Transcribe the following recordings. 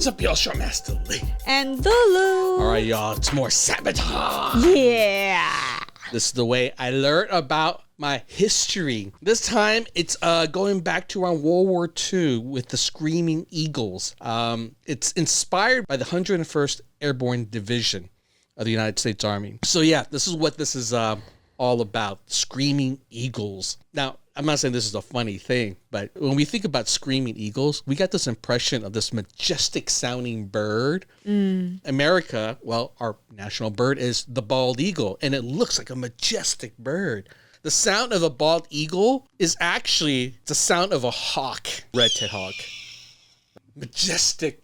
What's up, y'all? Showmaster Lee. And Lulu. All right, y'all. It's more Sabaton. Yeah. This is the way I learned about my history. This time, it's going back to around World War II with the Screaming Eagles. It's inspired by the 101st Airborne Division of the United States Army. So yeah, this is what this is all about. Screaming Eagles. Now, I'm not saying this is a funny thing, but when we think about Screaming Eagles, we got this impression of this majestic sounding bird. America, well, our national bird is the bald eagle, and it looks like a majestic bird. The sound of a bald eagle is actually the sound of a hawk, red-tailed hawk. Majestic.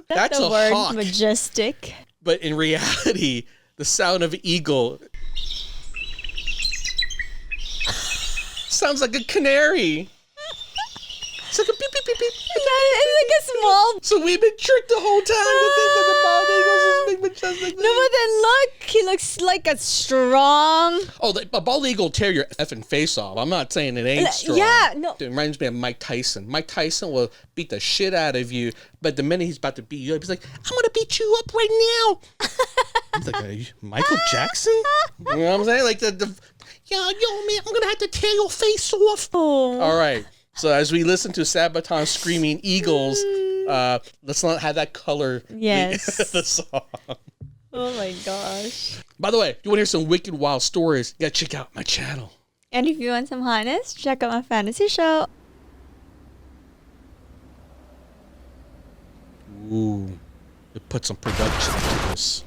That's the a word hawk. majestic. But in reality, the sound of an eagle sounds like a canary. It's like a beep, beep, beep, beep. It's like a small... So we've been tricked the whole time to think that the bald eagles is big majestic. No, but then look. He looks like a strong... Oh, a bald eagle will tear your effing face off. I'm not saying it ain't strong. Yeah, no. It reminds me of Mike Tyson. Mike Tyson will beat the shit out of you, but the minute he's about to beat you up, he's like, I'm going to beat you up right now. He's like, are you Michael Jackson? You know what I'm saying? Like, yo, man, I'm going to have to tear your face off. Oh. All right. So as we listen to Sabaton Screaming Eagles, let's not have that color Yes. the song. Oh my gosh. By the way, if you want to hear some wicked wild stories, you got to check out my channel. And if you want some hotness, check out my fantasy show. Ooh, it put some production into this.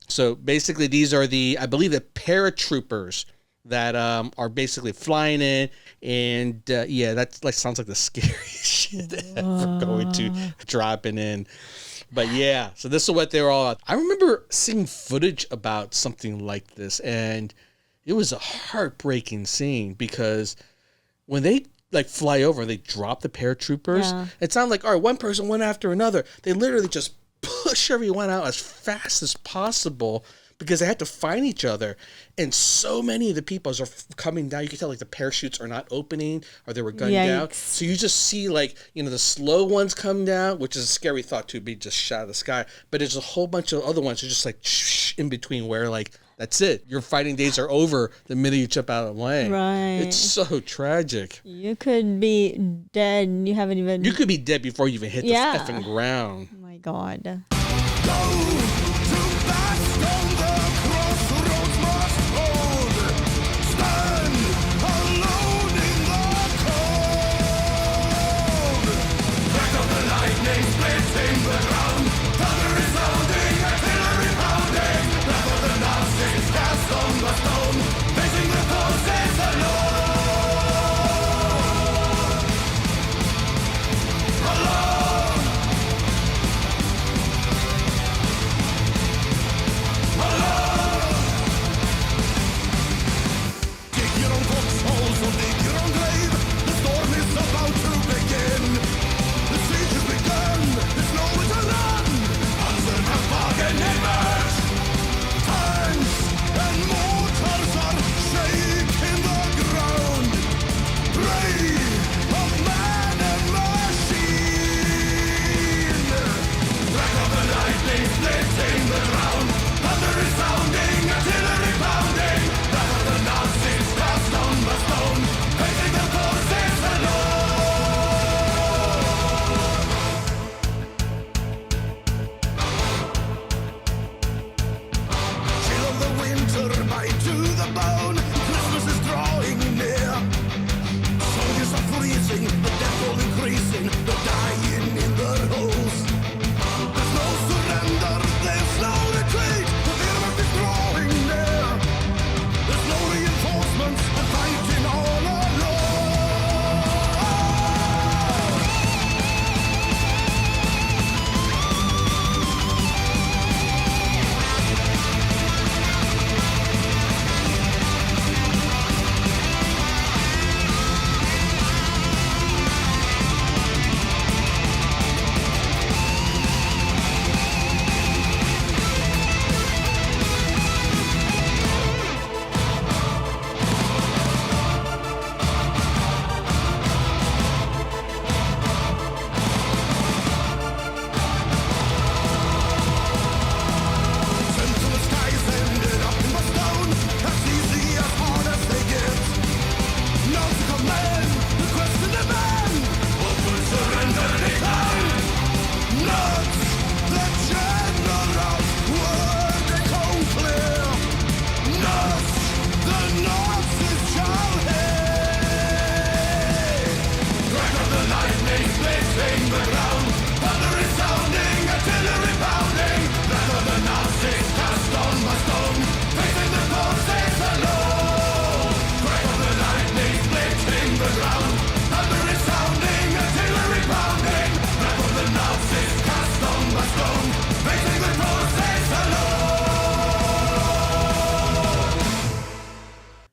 So basically, these are I believe, the paratroopers that are basically flying in, and yeah, that sounds like the scariest shit ever going to dropping in. But yeah, so this is what they're all about. I remember seeing footage about something like this, and it was a heartbreaking scene because when they fly over and they drop the paratroopers, it sounded like, all right, one person went after another. They literally just push everyone out as fast as possible because they had to find each other. And so many of the people as are coming down, you can tell the parachutes are not opening or they were gunned out. So you just see the slow ones come down, which is a scary thought to be just shot out of the sky. But there's a whole bunch of other ones that are just in between where that's it. Your fighting days are over the minute you jump out of the plane. Right. It's so tragic. You could be dead and you haven't even... You could be dead before you even hit the effing ground. Oh my God.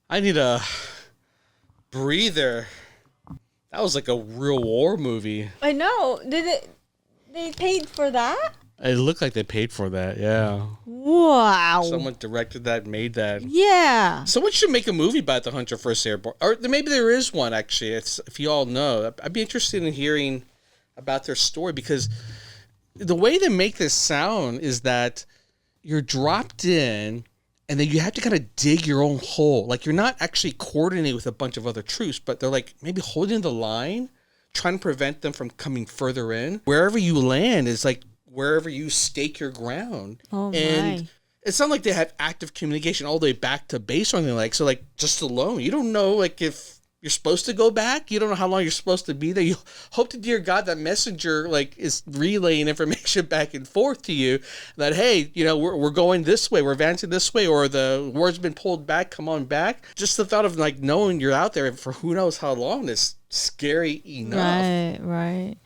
I need a breather. That was like a real war movie. I know. They paid for that? It looked like they paid for that, yeah. Wow. Someone directed that, made that. Yeah. Someone should make a movie about the 101st Airborne. Or maybe there is one, actually. If you all know. I'd be interested in hearing about their story, because the way they make this sound is that you're dropped in, and then you have to kind of dig your own hole. Like, you're not actually coordinating with a bunch of other troops, but they're like maybe holding the line, trying to prevent them from coming further in. Wherever you land is like wherever you stake your ground. Oh, and my. it's not like they have active communication all the way back to base or anything like. So, like, just alone, you don't know, like, if you're supposed to go back. You don't know how long you're supposed to be there. You hope to dear God that messenger, like, is relaying information back and forth to you that, hey, you know, we're going this way, we're advancing this way, or the war's been pulled back, come on back. Just the thought of, like, knowing you're out there for who knows how long is scary enough. Right.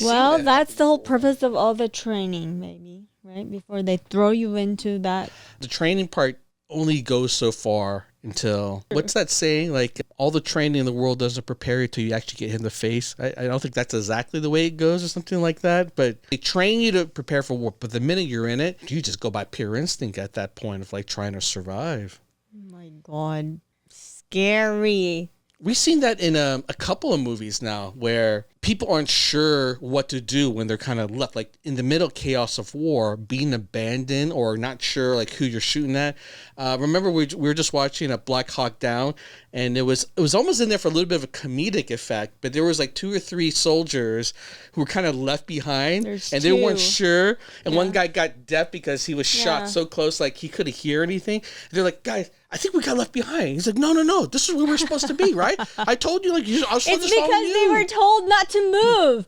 Well, that's the whole purpose of all the training, maybe, right? Before they throw you into that. The training part only goes so far until, what's that saying? Like, all the training in the world doesn't prepare you till you actually get hit in the face. I don't think that's exactly the way it goes or something like that, but they train you to prepare for war. But the minute you're in it, you just go by pure instinct at that point of, like, trying to survive. Oh my God. Scary. We've seen that in a couple of movies now where people aren't sure what to do when they're kind of left, like in the middle chaos of war, being abandoned or not sure like who you're shooting at. Remember we were just watching a Black Hawk Down, and it was almost in there for a little bit of a comedic effect, but there was like 2 or 3 soldiers who were kind of left behind. They weren't sure. And one guy got deaf because he was shot so close, like he couldn't hear anything. And they're like, guys, I think we got left behind. He's like, no, this is where we're supposed to be, right? I told you, like, I was supposed to follow you. It's because they were told not to move,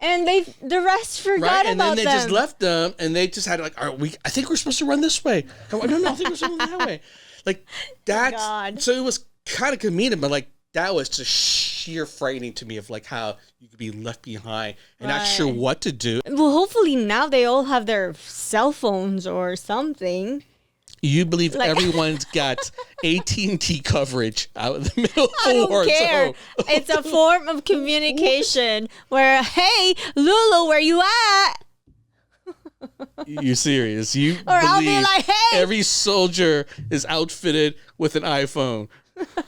and the rest forgot about them. And then they just left them, and they just had like, I think we're supposed to run this way. No, I think we're supposed to run that way. Like, that's God. So it was kind of comedic, but like that was just sheer frightening to me of like how you could be left behind and not sure what to do. Well, hopefully now they all have their cell phones or something. You believe everyone's got AT&T coverage out in the middle of I the war. don't care. So. It's a form of communication where, hey, Lulu, where you at? You serious? You Or believe I'll be like, hey. every soldier is outfitted with an iPhone?